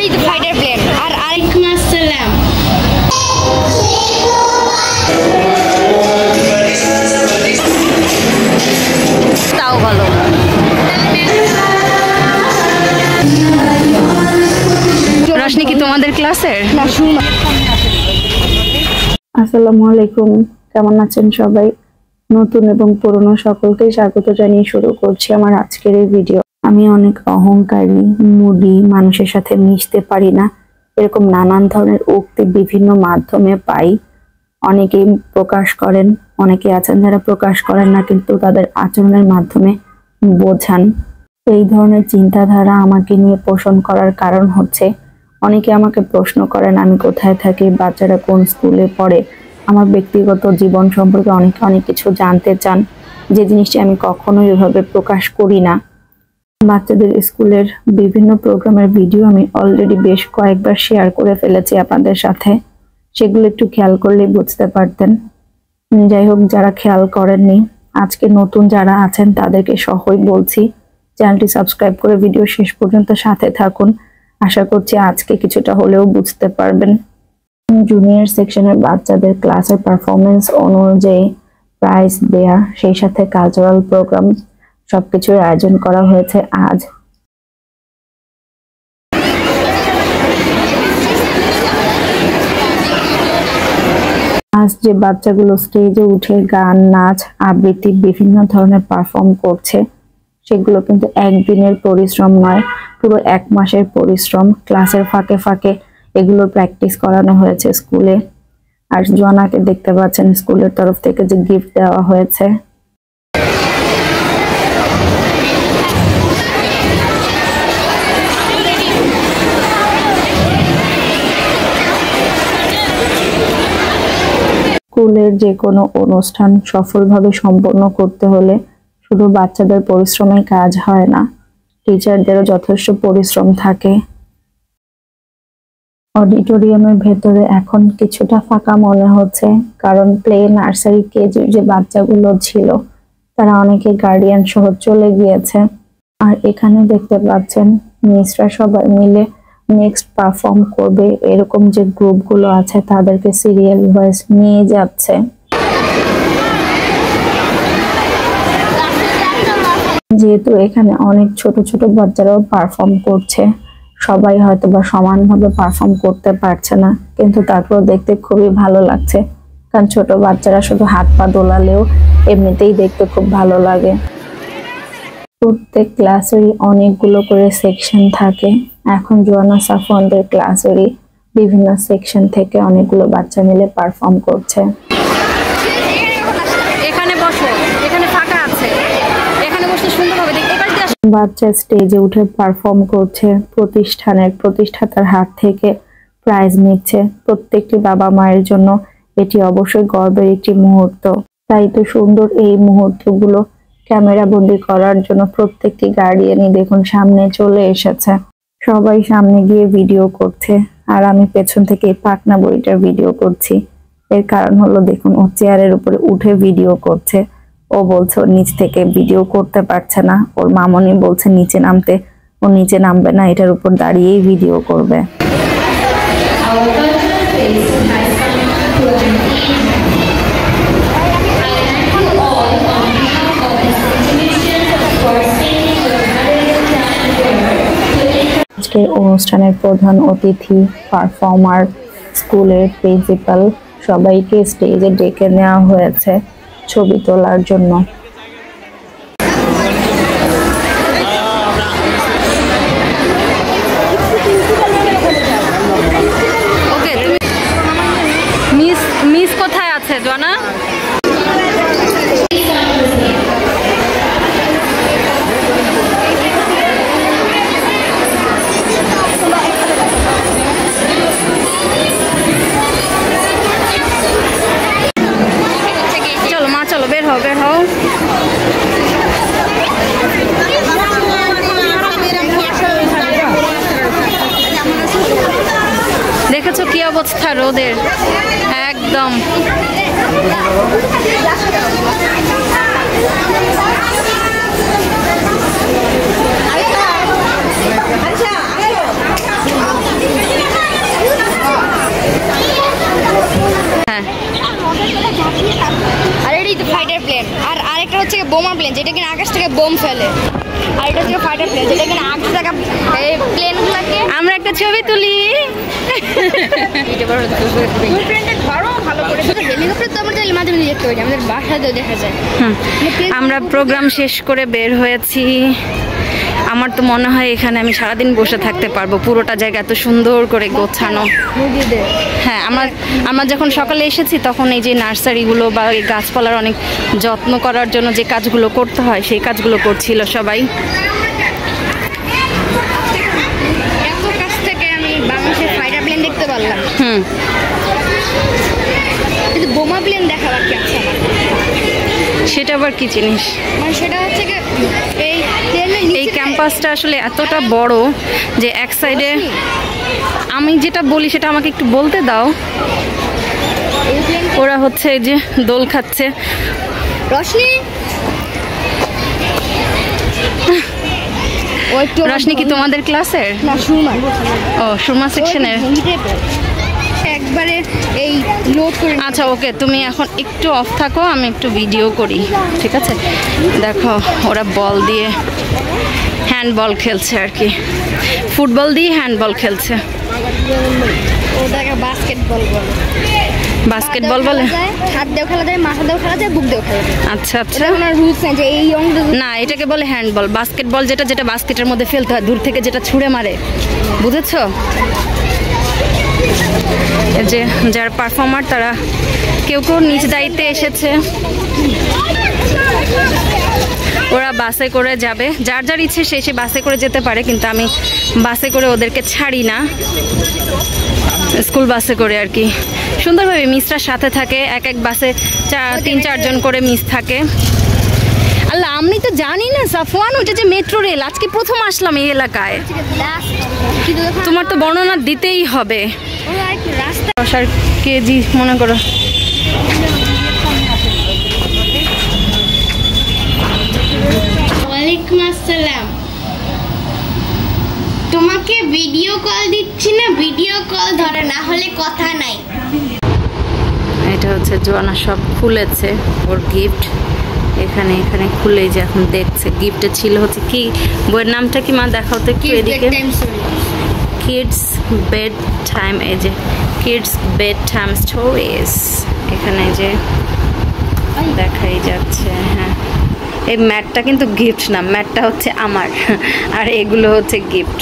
এই তো fighter plane আর আলাইকুম আসসালাম। তাও ভালো। রশনি কি তোমাদের ক্লাসের? আসসালামু আলাইকুম, কেমন আছেন সবাই? নতুন এবং পুরনো সকলকে স্বাগত জানিয়ে শুরু করছি আমার আজকের এই ভিডিও। আমি অনেক অহংকারী, মুডি, মানুষের সাথে মিশতে পারি না, এরকম নানান ধরনের উক্তি বিভিন্ন মাধ্যমে পাই। অনেকেই প্রকাশ করেন, অনেকে আছেন যারা প্রকাশ করেন না কিন্তু তাদের আচরণের মাধ্যমে বোঝান। এই ধরনের চিন্তাধারা আমাকে নিয়ে পোষণ করার কারণ হচ্ছে অনেকে আমাকে প্রশ্ন করেন আমি কোথায় থাকি, বাচ্চারা কোন স্কুলে পড়ে, আমার ব্যক্তিগত জীবন সম্পর্কে অনেকে অনেক কিছু জানতে চান, যে জিনিসটি আমি কখনোই এভাবে প্রকাশ করি না। বাচ্চাদের স্কুলের বিভিন্ন প্রোগ্রামের ভিডিও আমি অলরেডি বেশ কয়েকবার শেয়ার করে ফেলেছি আপনাদের সাথে, সেগুলো একটু খেয়াল করলেই বুঝতে পারতেন। যাই হোক, যারা খেয়াল করেননি, আজকে নতুন যারা আছেন তাদেরকে সহই বলছি চ্যানেলটি সাবস্ক্রাইব করে ভিডিও শেষ পর্যন্ত সাথে থাকুন। আশা করছি আজকে কিছুটা হলেও বুঝতে পারবেন। জুনিয়র সেকশনের বাচ্চাদের ক্লাসের পারফরমেন্স অনুযায়ী প্রাইজ দেয়া, সেই সাথে কালচারাল প্রোগ্রাম সবকিছুর আয়োজন করা হয়েছে আজ। আজ যে বাচ্চাগুলো স্টেজে উঠে গান, নাচ, আবৃত্তি বিভিন্ন ধরনের পারফর্ম করছে, সেগুলো কিন্তু একদিনের পরিশ্রম নয়, পুরো 1 মাসের পরিশ্রম। ক্লাসের ফাঁকে ফাঁকে এগুলো প্র্যাকটিস করানো হয়েছে স্কুলে। আর জোয়ানাকে দেখতে পাচ্ছেন স্কুলের তরফ থেকে যে গিফট দেওয়া হয়েছে। স্কুলের যে কোনো অনুষ্ঠান সফলভাবে সম্পন্ন করতে হলে শুধু বাচ্চাদের পরিশ্রমে কাজ হয় না, টিচারদেরও যথেষ্ট পরিশ্রম থাকে। অডিটোরিয়ামের ভেতরে এখন কিছুটা ফাঁকা মনে হচ্ছে, কারণ প্লে, নার্সারি, কেজির যে বাচ্চাগুলো ছিল তারা অনেকে গার্ডিয়ান সহ চলে গিয়েছে। আর এখানে দেখতে পাচ্ছেন মিসরা সবাই মিলে নেক্সট পারফর্ম করবে এরকম যে গ্রুপগুলো আছে তাদেরকে সিরিয়াল ওয়াইজ নিয়ে যাচ্ছে। যেহেতু এখানে অনেক ছোট ছোট বাচ্চারাও পারফর্ম করছে, সবাই হয়তো বা সমানভাবে পারফর্ম করতে পারছে না, কিন্তু তারপর দেখতে খুবই ভালো লাগছে, কারণ ছোট বাচ্চারা শুধু হাত পা দোলালেও এমনিতেই দেখতে খুব ভালো লাগে। প্রত্যেক ক্লাসেরই অনেকগুলো করে সেকশন থাকে। এখন জোয়ানা সাফওয়ানদের ক্লাসেরই বিভিন্ন সেকশন থেকে অনেকগুলো বাচ্চা মিলে পারফর্ম করছে। এখানে বসো, এখানে ফাঁকা আছে, এখানে বসে সুন্দরভাবে বাচ্চা স্টেজে উঠে পারফর্ম করছে, প্রতিষ্ঠাতার হাত থেকে প্রাইজ নিচ্ছে। প্রত্যেকটি বাবা মায়ের জন্য এটি অবশ্যই গর্বের একটি মুহূর্ত। তাই তো সুন্দর এই মুহূর্তগুলো ক্যামেরা বন্দি করার জন্য প্রত্যেকটি গার্ডিয়ানই দেখুন সামনে চলে এসেছে। সবাই সামনে গিয়ে ভিডিও করছে, আর আমি পেছন থেকে পাকনা বইটার ভিডিও করছি। এর কারণ হলো দেখুন, ও চেয়ারের উপরে উঠে ভিডিও করছে। ও বলছে ওর নিচ থেকে ভিডিও করতে পারছে না, ওর মামনি বলছে নিচে নামতে, ও নিচে নামবে না, এটার উপর দাঁড়িয়েই ভিডিও করবে। আজকের অনুষ্ঠানের প্রধান অতিথি, পারফর্মার, স্কুলের প্রিন্সিপাল সবাইকে স্টেজে ডেকে নেওয়া হয়েছে ছবি তোলার জন্য। মিস কোথায় আছে জোয়ানা? চলো মা, চলো বের হও, বের হও। দেখেছো কি অবস্থা রোদের, একদম। বোমা প্লেন, যেটা কিনা আকাশ থেকে বোম ফেলে, আর এটা হচ্ছে ফাইটার প্লেন, যেটা কিনা আকাশ থেকে এই প্লেনগুলোকে। আমরা একটা ছবি তুলি। আমাদের বাসাতেও দেখা যায়। আমরা প্রোগ্রাম শেষ করে বের হয়েছি। আমার তো মনে হয় এখানে আমি সারাদিন বসে থাকতে পারবো, পুরোটা জায়গা এত সুন্দর করে গোছানো। হ্যাঁ, আমরা যখন সকালে এসেছি তখন এই যে নার্সারিগুলো বা এই গাছপালার অনেক যত্ন করার জন্য যে কাজগুলো করতে হয় সেই কাজগুলো করছিল সবাই। এত কাছ থেকে আমি বাংলাদেশের ফাইটার প্লেন দেখতে পারলাম, কিন্তু বোমা প্লেন দেখা বাকি আছে আমার। সেটা আবার কি জিনিস? মানে সেটা হচ্ছে এই ক্যাম্পাসটা আসলে এতটা বড় যে এক সাইডে, আমি যেটা বলি সেটা আমাকে একটু বলতে দাও। ওরা হচ্ছে এই যে দোল খাচ্ছে। রশনি, রশনি কি তোমাদের ক্লাসের? না, সুরমা। ও, সুরমা সেকশনের। একবারে এই লোড করে। আচ্ছা, ওকে, তুমি এখন একটু অফ থাকো, আমি একটু ভিডিও করি, ঠিক আছে? দেখো ওরা বল দিয়ে হ্যান্ডবল খেলছে আর কি, ফুটবল দিয়ে হ্যান্ডবল খেলছে। ওটাকে বাস্কেটবল বলে। বাস্কেটবল বলে? হাত দিয়েও খেলা যায়, মাথা দিয়েও খেলা যায়, বুক দিয়েও খেলা যায়। আচ্ছা আচ্ছা, ওনার রুলস নাই যে এই অঙ্গ না, এটাকে বলে হ্যান্ডবল। বাস্কেটবল যেটা বাস্কেটের মধ্যে ফেলতে হয়, দূর থেকে যেটা ছুঁড়ে মারে, বুঝেছো? যে যারা পারফর্মার তারা কেউ কেউ নিজ দায়িত্বে এসেছে। ওরা বাসে করে যাবে, যার যার ইচ্ছে সে বাসে করে যেতে পারে, কিন্তু আমি বাসে করে ওদেরকে ছাড়ি না, স্কুল বাসে করে আর কি। সুন্দরভাবে মিসরা সাথে থাকে, এক বাসে 3-4 জন করে মিস থাকে। আল্লাহ, আমি তো জানি না সাফওয়ান, ওটা যে মেট্রো রেল, আজকে প্রথম আসলাম এই এলাকায়। তোমার তো বর্ণনা দিতেই হবে। রাস্তা কেজি মনে করো। ওয়ালাইকুম আসসালাম। তোমাকে ভিডিও কল দিচ্ছি না, ভিডিও কল ধরে, না হলে কথা নাই। এটা হচ্ছে জোয়ানা সব খুলেছে ওর গিফট, এখানে খুলে যে এখন দেখছে। গিফটে ছিল হচ্ছে কি, বইয়ের নামটা কি মা দেখাও তো একটু এদিকে। কিডস বেড টাইম, এই যে কিডস বেড টাইম স্টোরিজ, এখানে যে দেখাই যাচ্ছে। হ্যাঁ, এই ম্যাটটা কিন্তু গিফট না, ম্যাটটা হচ্ছে আমার, আর এগুলো হচ্ছে গিফট।